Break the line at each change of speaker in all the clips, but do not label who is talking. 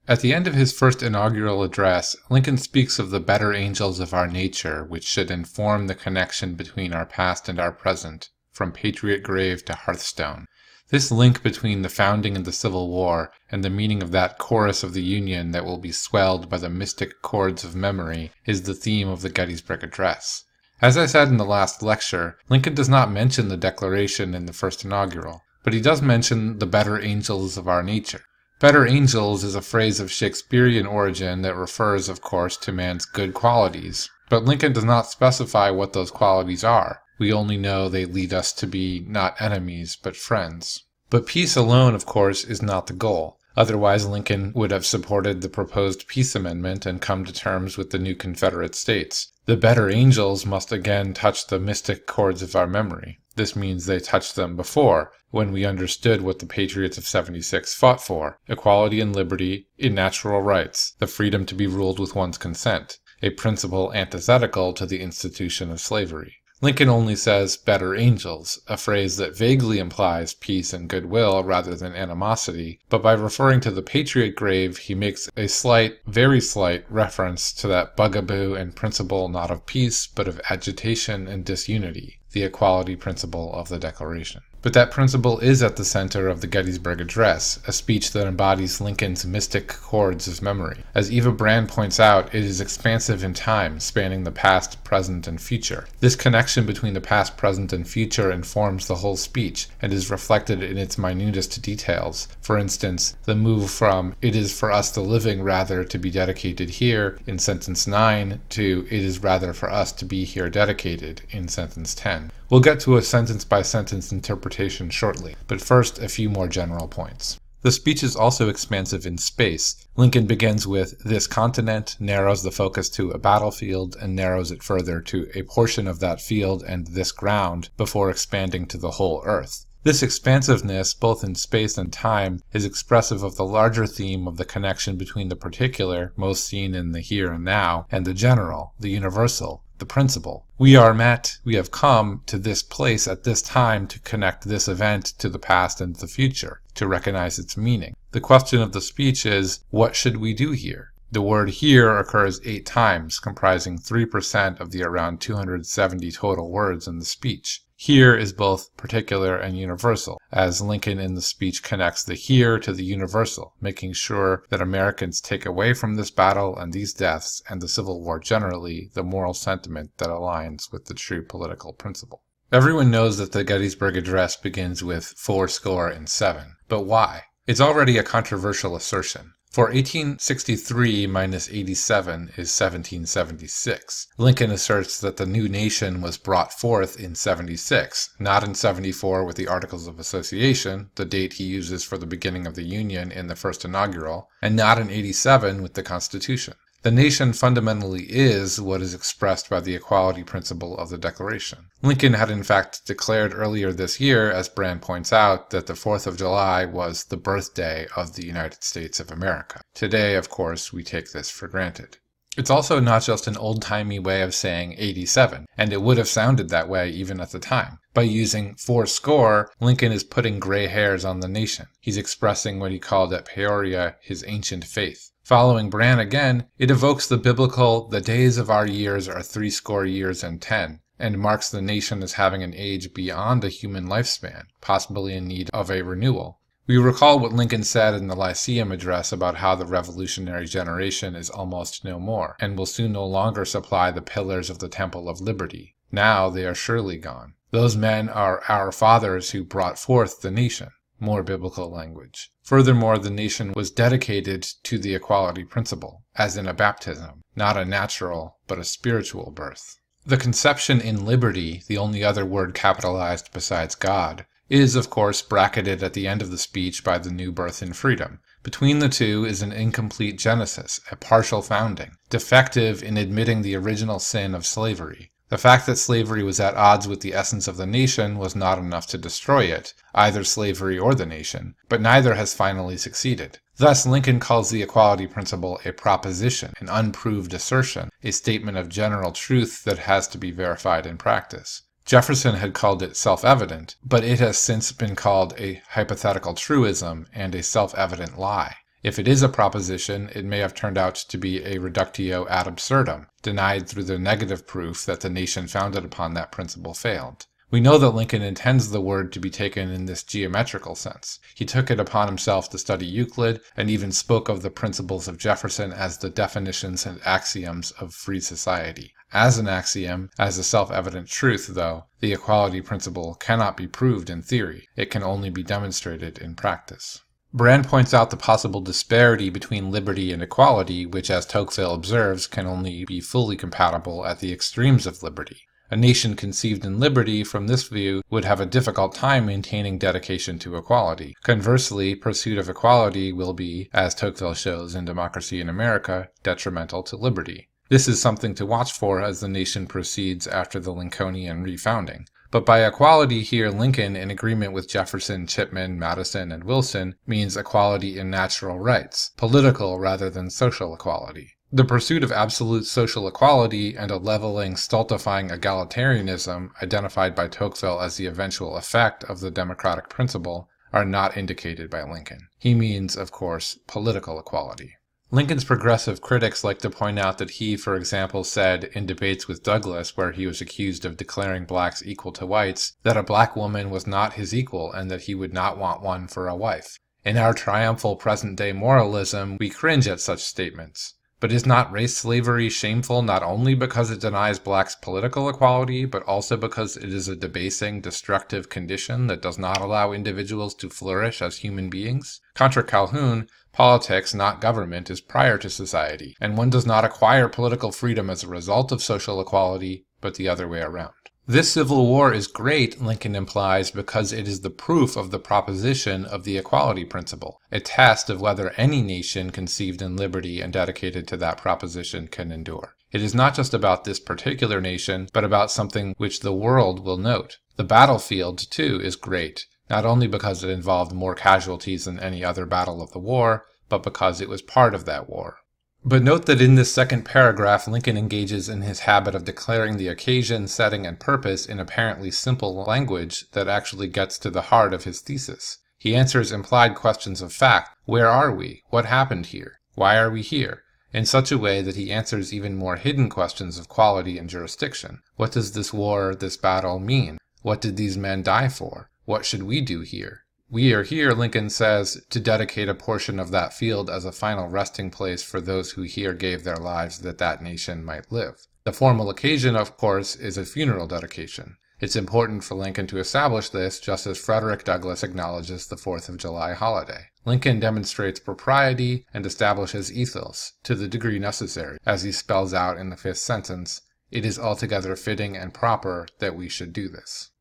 At the end of his first inaugural address, Lincoln speaks of the better angels of our nature, which should inform the connection between our past and our present, from patriot grave to hearthstone. This link between the founding and the Civil War, and the meaning of that chorus of the Union that will be swelled by the mystic chords of memory, is the theme of the Gettysburg Address. As I said in the last lecture, Lincoln does not mention the Declaration in the first inaugural, but he does mention the better angels of our nature. Better angels is a phrase of Shakespearean origin that refers, of course, to man's good qualities, but Lincoln does not specify what those qualities are. We only know they lead us to be not enemies, but friends. But peace alone, of course, is not the goal. Otherwise, Lincoln would have supported the proposed peace amendment and come to terms with the new Confederate States. The better angels must again touch the mystic chords of our memory. This means they touched them before, when we understood what the patriots of '76 fought for: equality and liberty, in natural rights, the freedom to be ruled with one's consent, a principle antithetical to the institution of slavery. Lincoln only says better angels, a phrase that vaguely implies peace and goodwill rather than animosity, but by referring to the patriot grave, he makes a slight, very slight, reference to that bugaboo and principle not of peace, but of agitation and disunity, the equality principle of the Declaration. But that principle is at the center of the Gettysburg Address, a speech that embodies Lincoln's mystic chords of memory. As Eva Brann points out, it is expansive in time, spanning the past, present, and future. This connection between the past, present, and future informs the whole speech, and is reflected in its minutest details. For instance, the move from "it is for us the living rather to be dedicated here" in sentence 9 to "it is rather for us to be here dedicated" in sentence 10. We'll get to a sentence-by-sentence interpretation shortly, but first a few more general points. The speech is also expansive in space. Lincoln begins with "this continent," narrows the focus to a battlefield, and narrows it further to a portion of that field and "this ground," before expanding to the whole earth. This expansiveness, both in space and time, is expressive of the larger theme of the connection between the particular, most seen in the here and now, and the general, the universal, the principle. We are met, we have come to this place at this time to connect this event to the past and the future, to recognize its meaning. The question of the speech is, what should we do here? The word "here" occurs 8 times, comprising 3% of the around 270 total words in the speech. Here is both particular and universal, as Lincoln in the speech connects the here to the universal, making sure that Americans take away from this battle and these deaths and the Civil War generally the moral sentiment that aligns with the true political principle. Everyone knows that the Gettysburg Address begins with fourscore and 7, but why? It's already a controversial assertion. For 1863 minus 87 is 1776. Lincoln asserts that the new nation was brought forth in 76, not in 74 with the Articles of Association, the date he uses for the beginning of the Union in the first inaugural, and not in 87 with the Constitution. The nation fundamentally is what is expressed by the equality principle of the Declaration. Lincoln had in fact declared earlier this year, as Brann points out, that the 4th of July was the birthday of the United States of America. Today, of course, we take this for granted. It's also not just an old-timey way of saying 87, and it would have sounded that way even at the time. By using fourscore, Lincoln is putting gray hairs on the nation. He's expressing what he called at Peoria his ancient faith. Following Brann again, it evokes the biblical "the days of our years are 60 years and 10, and marks the nation as having an age beyond a human lifespan, possibly in need of a renewal. We recall what Lincoln said in the Lyceum address about how the revolutionary generation is almost no more, and will soon no longer supply the pillars of the Temple of Liberty. Now they are surely gone. Those men are our fathers who brought forth the nation. More biblical language. Furthermore, the nation was dedicated to the equality principle, as in a baptism, not a natural, but a spiritual birth. The conception in liberty, the only other word capitalized besides God, is, of course, bracketed at the end of the speech by the new birth in freedom. Between the two is an incomplete genesis, a partial founding, defective in admitting the original sin of slavery. The fact that slavery was at odds with the essence of the nation was not enough to destroy it, either slavery or the nation, but neither has finally succeeded. Thus, Lincoln calls the equality principle a proposition, an unproved assertion, a statement of general truth that has to be verified in practice. Jefferson had called it self-evident, but it has since been called a hypothetical truism and a self-evident lie. If it is a proposition, it may have turned out to be a reductio ad absurdum, denied through the negative proof that the nation founded upon that principle failed. We know that Lincoln intends the word to be taken in this geometrical sense. He took it upon himself to study Euclid, and even spoke of the principles of Jefferson as the definitions and axioms of free society. As an axiom, as a self-evident truth, though, the equality principle cannot be proved in theory. It can only be demonstrated in practice. Brann points out the possible disparity between liberty and equality, which, as Tocqueville observes, can only be fully compatible at the extremes of liberty. A nation conceived in liberty, from this view, would have a difficult time maintaining dedication to equality. Conversely, pursuit of equality will be, as Tocqueville shows in Democracy in America, detrimental to liberty. This is something to watch for as the nation proceeds after the Lincolnian refounding. But by equality here, Lincoln, in agreement with Jefferson, Chipman, Madison, and Wilson, means equality in natural rights, political rather than social equality. The pursuit of absolute social equality and a leveling, stultifying egalitarianism, identified by Tocqueville as the eventual effect of the democratic principle, are not indicated by Lincoln. He means, of course, political equality. Lincoln's progressive critics like to point out that he, for example, said, in debates with Douglas where he was accused of declaring blacks equal to whites, that a black woman was not his equal and that he would not want one for a wife. In our triumphal present-day moralism, we cringe at such statements. But is not race slavery shameful not only because it denies blacks political equality, but also because it is a debasing, destructive condition that does not allow individuals to flourish as human beings? Contra Calhoun, politics, not government, is prior to society, and one does not acquire political freedom as a result of social equality, but the other way around. This Civil War is great, Lincoln implies, because it is the proof of the proposition of the equality principle, a test of whether any nation conceived in liberty and dedicated to that proposition can endure. It is not just about this particular nation, but about something which the world will note. The battlefield, too, is great, not only because it involved more casualties than any other battle of the war, but because it was part of that war. But note that in this second paragraph, Lincoln engages in his habit of declaring the occasion, setting, and purpose in apparently simple language that actually gets to the heart of his thesis. He answers implied questions of fact. Where are we? What happened here? Why are we here? In such a way that he answers even more hidden questions of quality and jurisdiction. What does this war, this battle, mean? What did these men die for? What should we do here? We are here, Lincoln says, to dedicate a portion of that field as a final resting place for those who here gave their lives that that nation might live. The formal occasion, of course, is a funeral dedication. It's important for Lincoln to establish this, just as Frederick Douglass acknowledges the 4th of July holiday. Lincoln demonstrates propriety and establishes ethos to the degree necessary, as he spells out in the 5th sentence, "It is altogether fitting and proper that we should do this."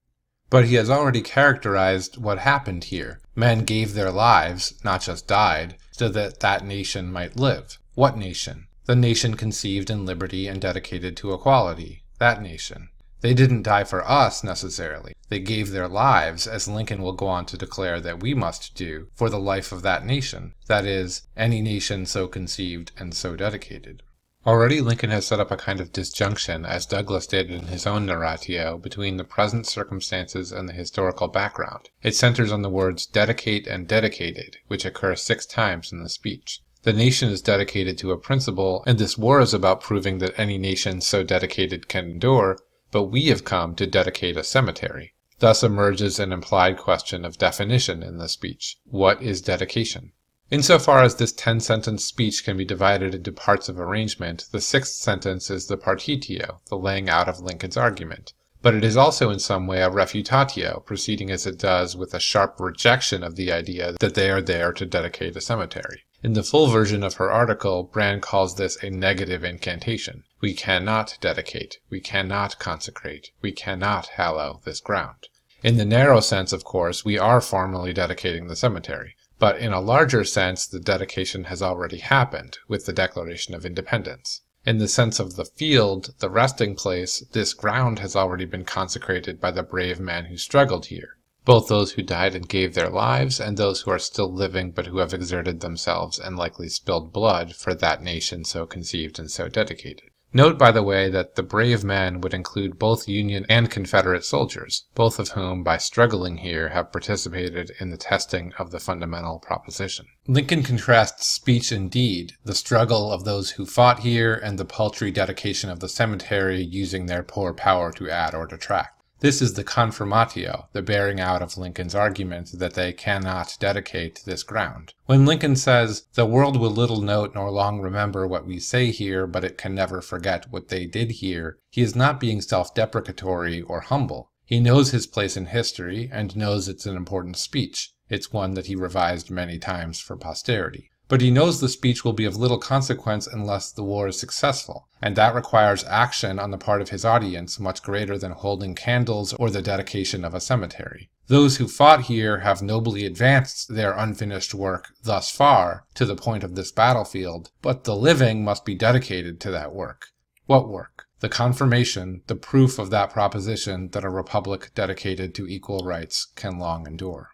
But he has already characterized what happened here. Men gave their lives, not just died, so that that nation might live. What nation? The nation conceived in liberty and dedicated to equality. That nation. They didn't die for us, necessarily. They gave their lives, as Lincoln will go on to declare that we must do, for the life of that nation. That is, any nation so conceived and so dedicated. Already Lincoln has set up a kind of disjunction, as Douglas did in his own narratio, between the present circumstances and the historical background. It centers on the words dedicate and dedicated, which occur 6 times in the speech. The nation is dedicated to a principle, and this war is about proving that any nation so dedicated can endure, but we have come to dedicate a cemetery. Thus emerges an implied question of definition in the speech. What is dedication? Insofar as this 10-sentence speech can be divided into parts of arrangement, the 6th sentence is the partitio, the laying out of Lincoln's argument. But it is also in some way a refutatio, proceeding as it does with a sharp rejection of the idea that they are there to dedicate a cemetery. In the full version of her article, Brann calls this a negative incantation. We cannot dedicate, we cannot consecrate, we cannot hallow this ground. In the narrow sense, of course, we are formally dedicating the cemetery. But in a larger sense, the dedication has already happened with the Declaration of Independence. In the sense of the field, the resting place, this ground has already been consecrated by the brave men who struggled here, both those who died and gave their lives, and those who are still living but who have exerted themselves and likely spilled blood for that nation so conceived and so dedicated. Note, by the way, that the brave men would include both Union and Confederate soldiers, both of whom, by struggling here, have participated in the testing of the fundamental proposition. Lincoln contrasts speech and deed, the struggle of those who fought here, and the paltry dedication of the cemetery using their poor power to add or detract. This is the confirmatio, the bearing out of Lincoln's argument that they cannot dedicate this ground. When Lincoln says, "The world will little note nor long remember what we say here, but it can never forget what they did here," he is not being self-deprecatory or humble. He knows his place in history and knows it's an important speech. It's one that he revised many times for posterity. But he knows the speech will be of little consequence unless the war is successful, and that requires action on the part of his audience much greater than holding candles or the dedication of a cemetery. Those who fought here have nobly advanced their unfinished work thus far to the point of this battlefield, but the living must be dedicated to that work. What work? The confirmation, the proof of that proposition that a republic dedicated to equal rights can long endure.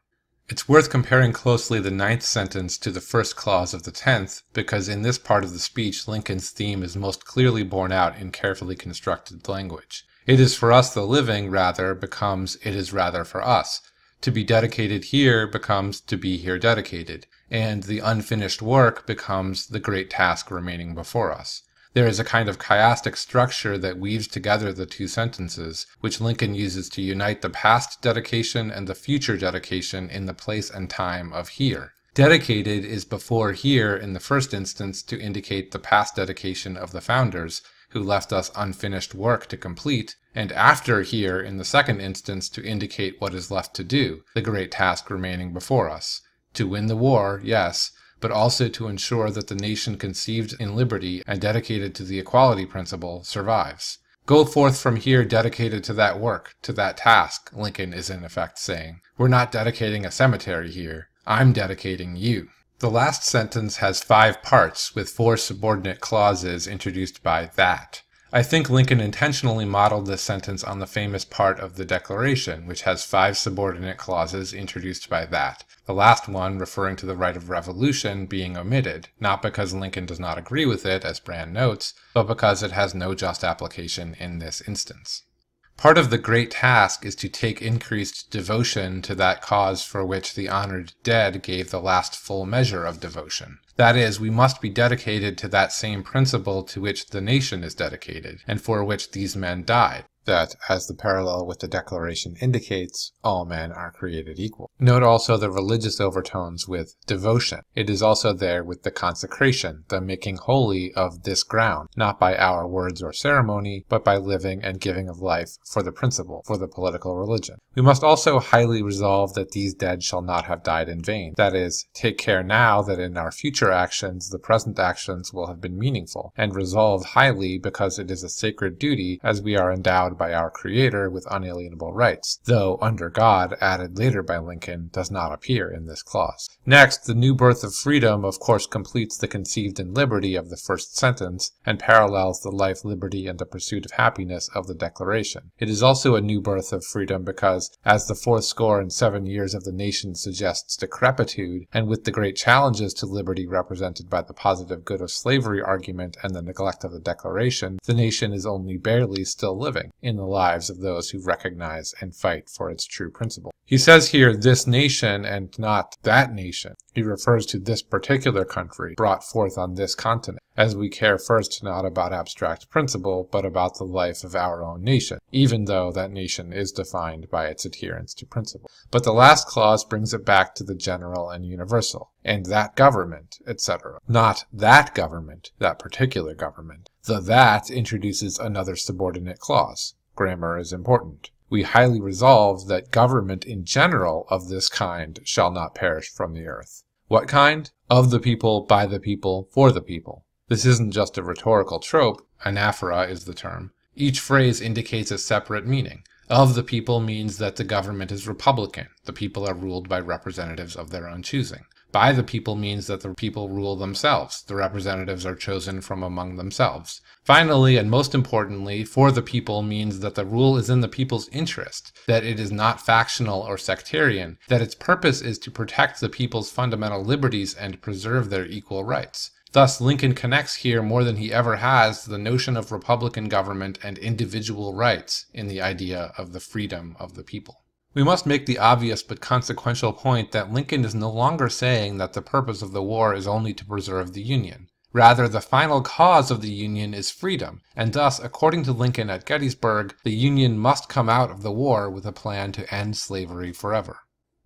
It's worth comparing closely the 9th sentence to the first clause of the 10th, because in this part of the speech Lincoln's theme is most clearly borne out in carefully constructed language. It is for us the living, rather, becomes it is rather for us. To be dedicated here becomes to be here dedicated, and the unfinished work becomes the great task remaining before us. There is a kind of chiastic structure that weaves together the two sentences, which Lincoln uses to unite the past dedication and the future dedication in the place and time of here. Dedicated is before here in the first instance to indicate the past dedication of the founders, who left us unfinished work to complete, and after here in the second instance to indicate what is left to do, the great task remaining before us. To win the war, yes, but also to ensure that the nation conceived in liberty and dedicated to the equality principle survives. Go forth from here dedicated to that work, to that task, Lincoln is in effect saying. We're not dedicating a cemetery here. I'm dedicating you. The last sentence has 5 parts, with 4 subordinate clauses introduced by that. I think Lincoln intentionally modeled this sentence on the famous part of the Declaration, which has 5 subordinate clauses introduced by that, the last one referring to the right of revolution being omitted, not because Lincoln does not agree with it, as Brann notes, but because it has no just application in this instance. Part of the great task is to take increased devotion to that cause for which the honored dead gave the last full measure of devotion. That is, we must be dedicated to that same principle to which the nation is dedicated, and for which these men died. That, as the parallel with the Declaration indicates, all men are created equal. Note also the religious overtones with devotion. It is also there with the consecration, the making holy of this ground, not by our words or ceremony, but by living and giving of life for the principle, for the political religion. We must also highly resolve that these dead shall not have died in vain. That is, take care now that in our future actions the present actions will have been meaningful, and resolve highly because it is a sacred duty, as we are endowed by our Creator with unalienable rights, though under God, added later by Lincoln, does not appear in this clause. Next, the new birth of freedom of course completes the conceived in liberty of the first sentence, and parallels the life, liberty, and the pursuit of happiness of the Declaration. It is also a new birth of freedom because, as the 7 years of the nation suggests decrepitude, and with the great challenges to liberty represented by the positive good of slavery argument and the neglect of the Declaration, the nation is only barely still living in the lives of those who recognize and fight for its true principle. He says here this nation and not that nation. He refers to this particular country brought forth on this continent, as we care first not about abstract principle, but about the life of our own nation, even though that nation is defined by its adherence to principle. But the last clause brings it back to the general and universal, and that government, etc. Not that government, that particular government. The that introduces another subordinate clause. Grammar is important. We highly resolve that government in general of this kind shall not perish from the earth. What kind? Of the people, by the people, for the people. This isn't just a rhetorical trope, anaphora is the term. Each phrase indicates a separate meaning. Of the people means that the government is republican, the people are ruled by representatives of their own choosing. By the people means that the people rule themselves, the representatives are chosen from among themselves. Finally, and most importantly, for the people means that the rule is in the people's interest, that it is not factional or sectarian, that its purpose is to protect the people's fundamental liberties and preserve their equal rights. Thus, Lincoln connects here more than he ever has the notion of Republican government and individual rights in the idea of the freedom of the people. We must make the obvious but consequential point that Lincoln is no longer saying that the purpose of the war is only to preserve the Union. Rather, the final cause of the Union is freedom, and thus, according to Lincoln at Gettysburg, the Union must come out of the war with a plan to end slavery forever.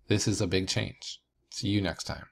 This is a big change. See you next time.